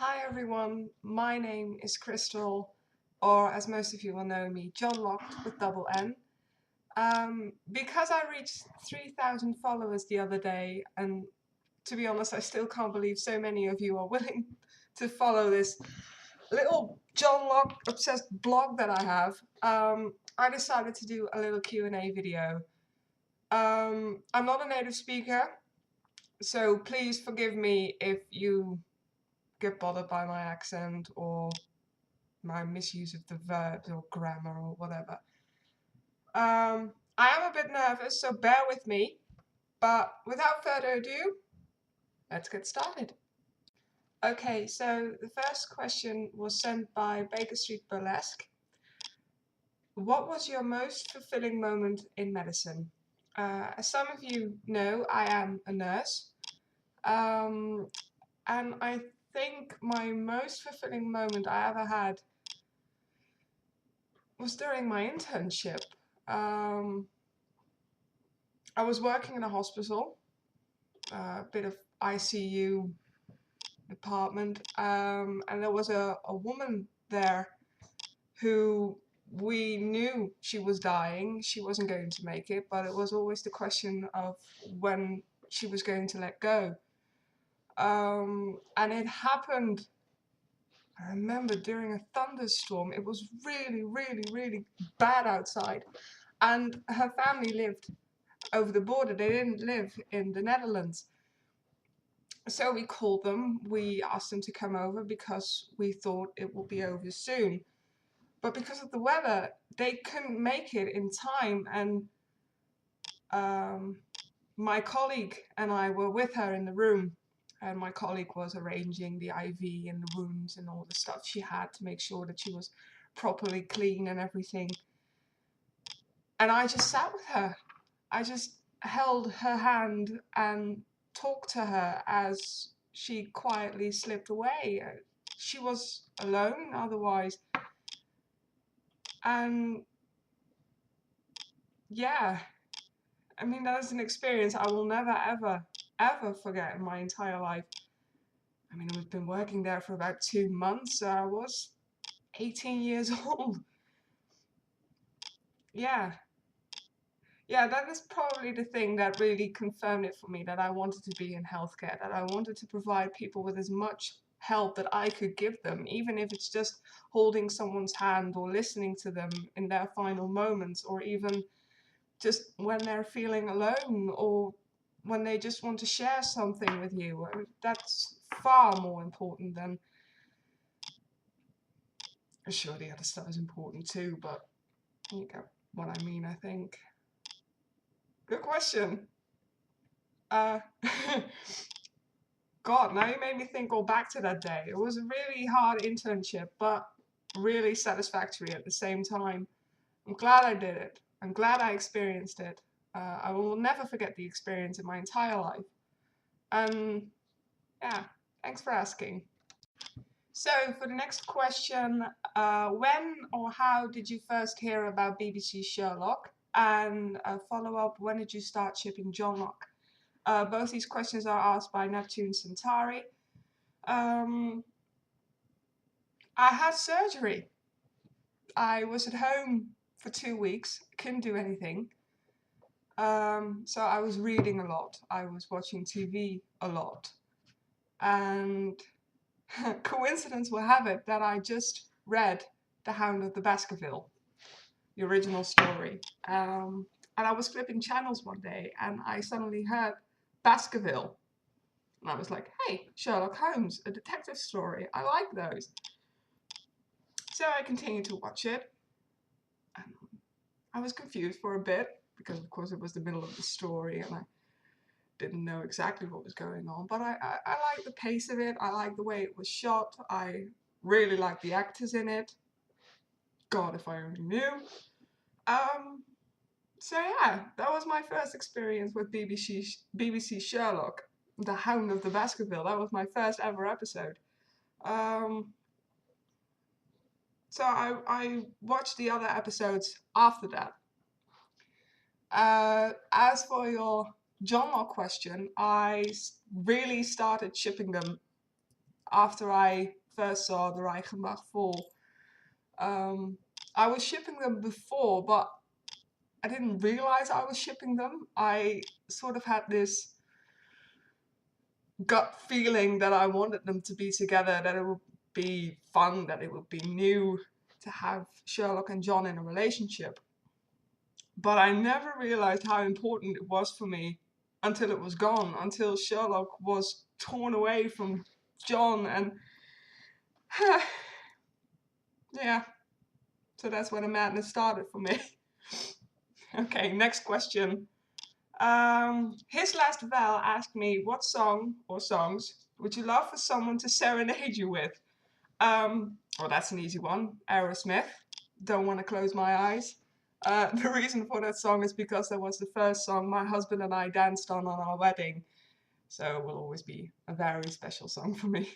Hi everyone, my name is Crystal, or as most of you will know me, John Locked with double N. Because I reached 3,000 followers the other day, and to be honest, I still can't believe so many of you are willing to follow this little John Locke obsessed blog that I have. I decided to do a little Q&A video. I'm not a native speaker, so please forgive me if you get bothered by my accent or my misuse of the verbs or grammar or whatever. I am a bit nervous, so bear with me. But without further ado, let's get started. Okay, so the first question was sent by Baker Street Burlesque. What was your most fulfilling moment in medicine? As some of you know, I am a nurse. And I think my most fulfilling moment I ever had was during my internship. I was working in a hospital, a bit of ICU department, and there was a woman there who we knew she was dying. She wasn't going to make it, but it was always the question of when she was going to let go. And it happened, I remember, during a thunderstorm. It was really, really, really bad outside. And her family lived over the border. They didn't live in the Netherlands. So we called them, we asked them to come over because we thought it would be over soon. But because of the weather, they couldn't make it in time, and my colleague and I were with her in the room, and my colleague was arranging the IV and the wounds and all the stuff she had to make sure that she was properly clean and everything. And I just sat with her. I just held her hand and talked to her as she quietly slipped away. She was alone otherwise. And yeah, I mean, that is an experience I will never, ever, ever forget in my entire life. I mean, we've been working there for about 2 months, so I was 18 years old. Yeah. Yeah, that is probably the thing that really confirmed it for me, that I wanted to be in healthcare, that I wanted to provide people with as much help that I could give them, even if it's just holding someone's hand or listening to them in their final moments, or even just when they're feeling alone or when they just want to share something with you. I mean, that's far more important than, sure, the other stuff is important too, but you get what I mean, I think. Good question. Uh, God, now you made me think all back to that day. It was a really hard internship, but really satisfactory at the same time. I'm glad I did it. I'm glad I experienced it. I will never forget the experience in my entire life. And yeah, thanks for asking. So for the next question, when or how did you first hear about BBC Sherlock? And a follow-up, when did you start shipping John Locke? Both these questions are asked by Neptune Centauri. I had surgery. I was at home for 2 weeks, couldn't do anything. So I was reading a lot. I was watching TV a lot. And coincidence will have it that I just read The Hound of the Baskerville, the original story. And I was flipping channels one day and I suddenly heard Baskerville. And I was like, hey, Sherlock Holmes, a detective story. I like those. So I continued to watch it. And I was confused for a bit because, of course, it was the middle of the story and I didn't know exactly what was going on. But I liked the pace of it. I liked the way it was shot. I really liked the actors in it. God, if I only knew. So yeah, that was my first experience with BBC Sherlock, The Hound of the Baskerville. That was my first ever episode. So I watched the other episodes after that. As for your John Locke question, I really started shipping them after I first saw the Reichenbach fall. I was shipping them before, but I didn't realize I was shipping them. I sort of had this gut feeling that I wanted them to be together, that it would be fun, that it would be new to have Sherlock and John in a relationship. But I never realized how important it was for me until it was gone, until Sherlock was torn away from John, and yeah, so that's where the madness started for me. Okay, next question. His Last Val asked me, what song or songs would you love for someone to serenade you with? Well, that's an easy one. Aerosmith. Don't want to close my eyes. The reason for that song is because that was the first song my husband and I danced on our wedding. So it will always be a very special song for me.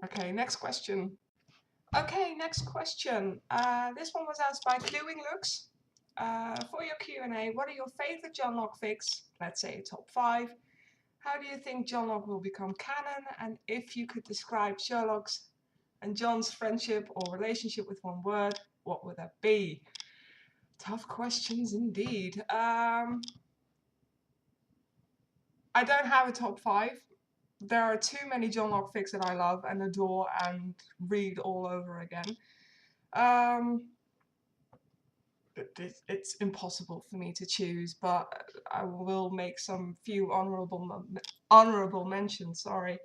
Okay, next question. Okay, next question. This one was asked by Cluing Lux. For your Q&A, what are your favorite John Locke fics? Let's say top 5. How do you think John Locke will become canon? And if you could describe Sherlock's and John's friendship or relationship with one word, what would that be? Tough questions indeed. I don't have a top 5. There are too many John Locke fics that I love and adore and read all over again. It's impossible for me to choose, but I will make some few honorable mentions. Sorry.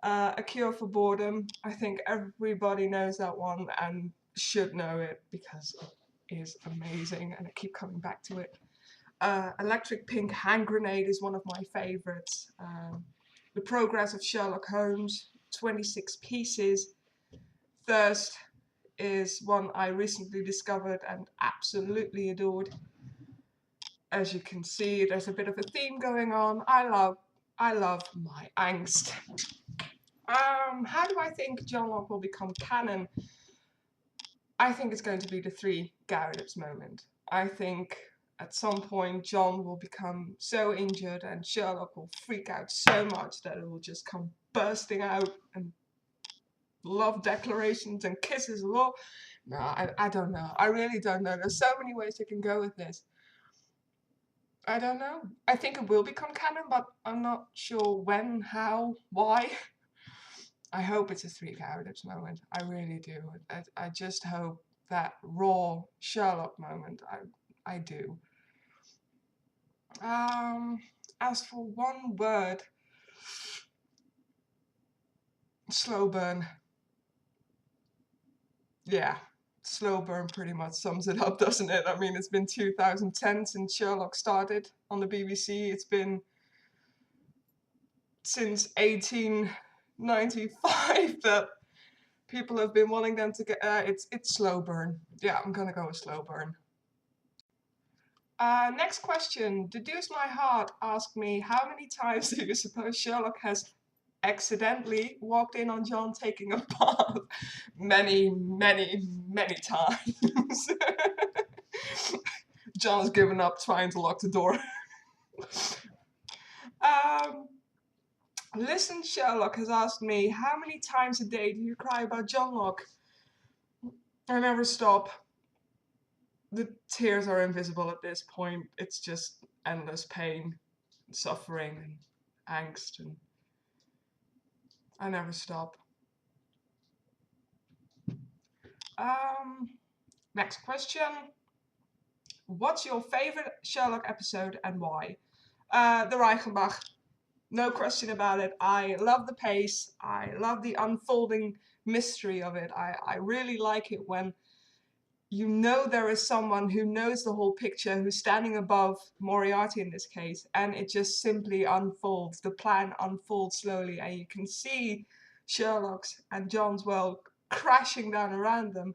A Cure for Boredom. I think everybody knows that one and should know it because it is amazing, and I keep coming back to it. Electric Pink Hand Grenade is one of my favorites. The Progress of Sherlock Holmes, 26 Pieces. Thirst is one I recently discovered and absolutely adored. As you can see, there's a bit of a theme going on. I love my angst. How do I think John Locke will become canon? I think it's going to be the 3 Gyrodicks moment. I think at some point John will become so injured and Sherlock will freak out so much that it will just come bursting out and love declarations and kisses. No, I don't know. I really don't know. There's so many ways you can go with this. I don't know. I think it will become canon, but I'm not sure when, how, why. I hope it's a 3 Gyrodicks moment. I really do. I just hope that raw Sherlock moment. I do. As for one word, slow burn. Yeah, slow burn pretty much sums it up, doesn't it? I mean, it's been 2010 since Sherlock started on the BBC. It's been since 1895 that people have been wanting them to get. It's slow burn. Yeah, I'm gonna go with slow burn. Next question. Deduce My Heart asked me, how many times do you suppose Sherlock has accidentally walked in on John taking a bath? Many, many, many times. John's given up trying to lock the door. Listen, Sherlock has asked me, how many times a day do you cry about John Locke? I never stop. The tears are invisible at this point. It's just endless pain, and suffering, and angst, and I never stop. Next question. What's your favorite Sherlock episode and why? The Reichenbach. No question about it. I love the pace. I love the unfolding mystery of it. I really like it when you know there is someone who knows the whole picture, who's standing above Moriarty in this case, and it just simply unfolds. The plan unfolds slowly, and you can see Sherlock's and John's world crashing down around them.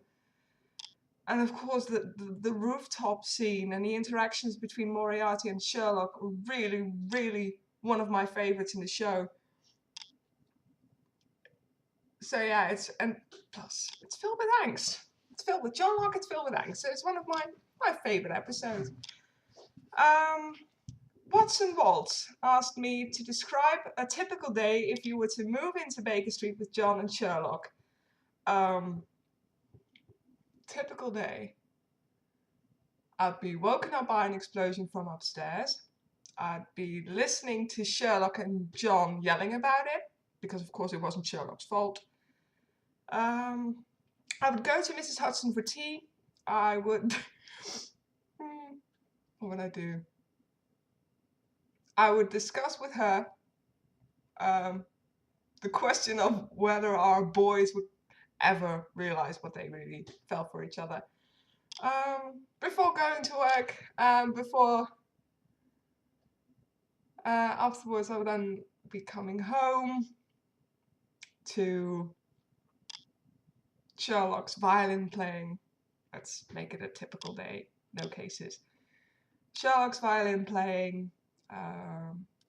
And of course, the rooftop scene and the interactions between Moriarty and Sherlock are really, really one of my favorites in the show. So yeah, and plus it's filled with angst. It's filled with John Locke, it's filled with angst. So it's one of my favorite episodes. Watson Waltz asked me to describe a typical day if you were to move into Baker Street with John and Sherlock. Typical day. I'd be woken up by an explosion from upstairs. I'd be listening to Sherlock and John yelling about it, because of course it wasn't Sherlock's fault. I would go to Mrs. Hudson for tea. I would... what would I do? I would discuss with her the question of whether our boys would ever realize what they really felt for each other. Before going to work, afterwards I would then be coming home to Sherlock's violin playing. Let's make it a typical day, no cases. Sherlock's violin playing,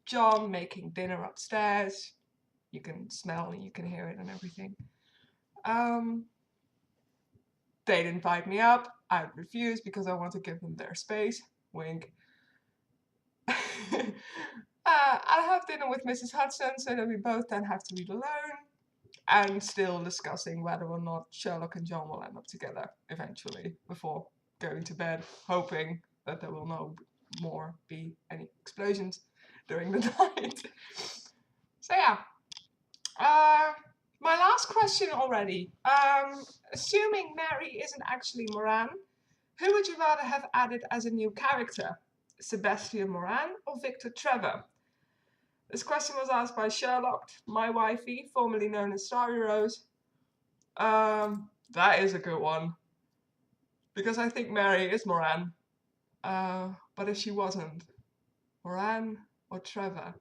John making dinner upstairs. You can smell and you can hear it and everything. They'd invite me up. I'd refuse because I want to give them their space. Wink. I'd have dinner with Mrs. Hudson so that we both then have to eat alone, and still discussing whether or not Sherlock and John will end up together eventually before going to bed, hoping that there will no more be any explosions during the night. So yeah. My last question already. Assuming Mary isn't actually Moran, who would you rather have added as a new character? Sebastian Moran or Victor Trevor? This question was asked by Sherlock, my wifey, formerly known as Starry Rose. That is a good one. Because I think Mary is Moran. But if she wasn't, Moran or Trevor?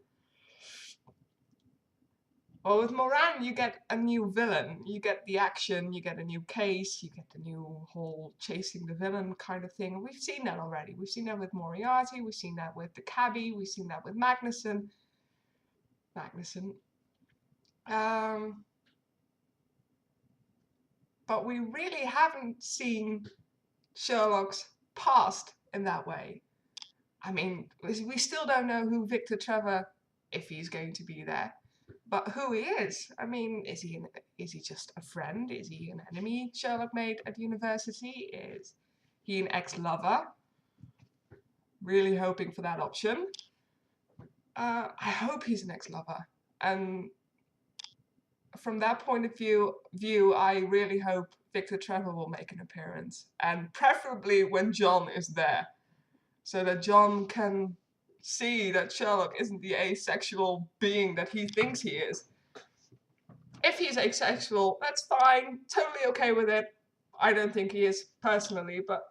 Well, with Moran, you get a new villain. You get the action, you get a new case, you get the new whole chasing the villain kind of thing. And we've seen that already. We've seen that with Moriarty, we've seen that with the cabbie, we've seen that with Magnuson. But we really haven't seen Sherlock's past in that way. I mean, we still don't know who Victor Trevor, if he's going to be there, but who he is. I mean, is he just a friend? Is he an enemy Sherlock made at university? Is he an ex-lover? Really hoping for that option. I hope he's an ex-lover. And from that point of view, I really hope Victor Trevor will make an appearance. And preferably when John is there. So that John can see that Sherlock isn't the asexual being that he thinks he is. If he's asexual, that's fine. Totally okay with it. I don't think he is personally, but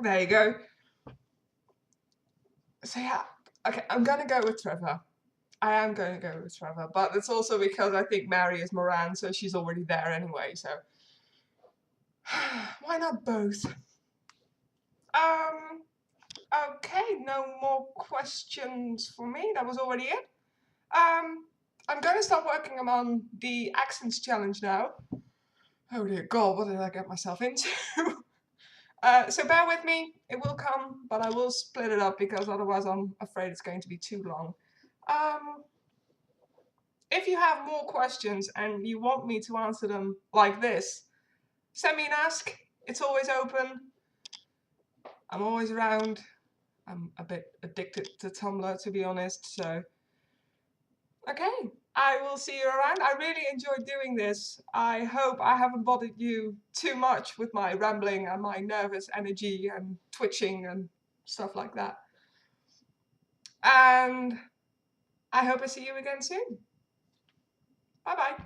there you go. So yeah, okay, I'm gonna go with Trevor. I am going to go with Trevor, but it's also because I think Mary is Moran, so she's already there anyway, so why not both? Okay, no more questions for me. That was already it. I'm going to start working on the accents challenge now. Oh dear God, what did I get myself into? So bear with me, it will come, but I will split it up because otherwise I'm afraid it's going to be too long. If you have more questions and you want me to answer them like this, send me an ask. It's always open. I'm always around. I'm a bit addicted to Tumblr, to be honest, so... Okay, I will see you around. I really enjoyed doing this. I hope I haven't bothered you too much with my rambling and my nervous energy and twitching and stuff like that. And I hope I see you again soon. Bye-bye.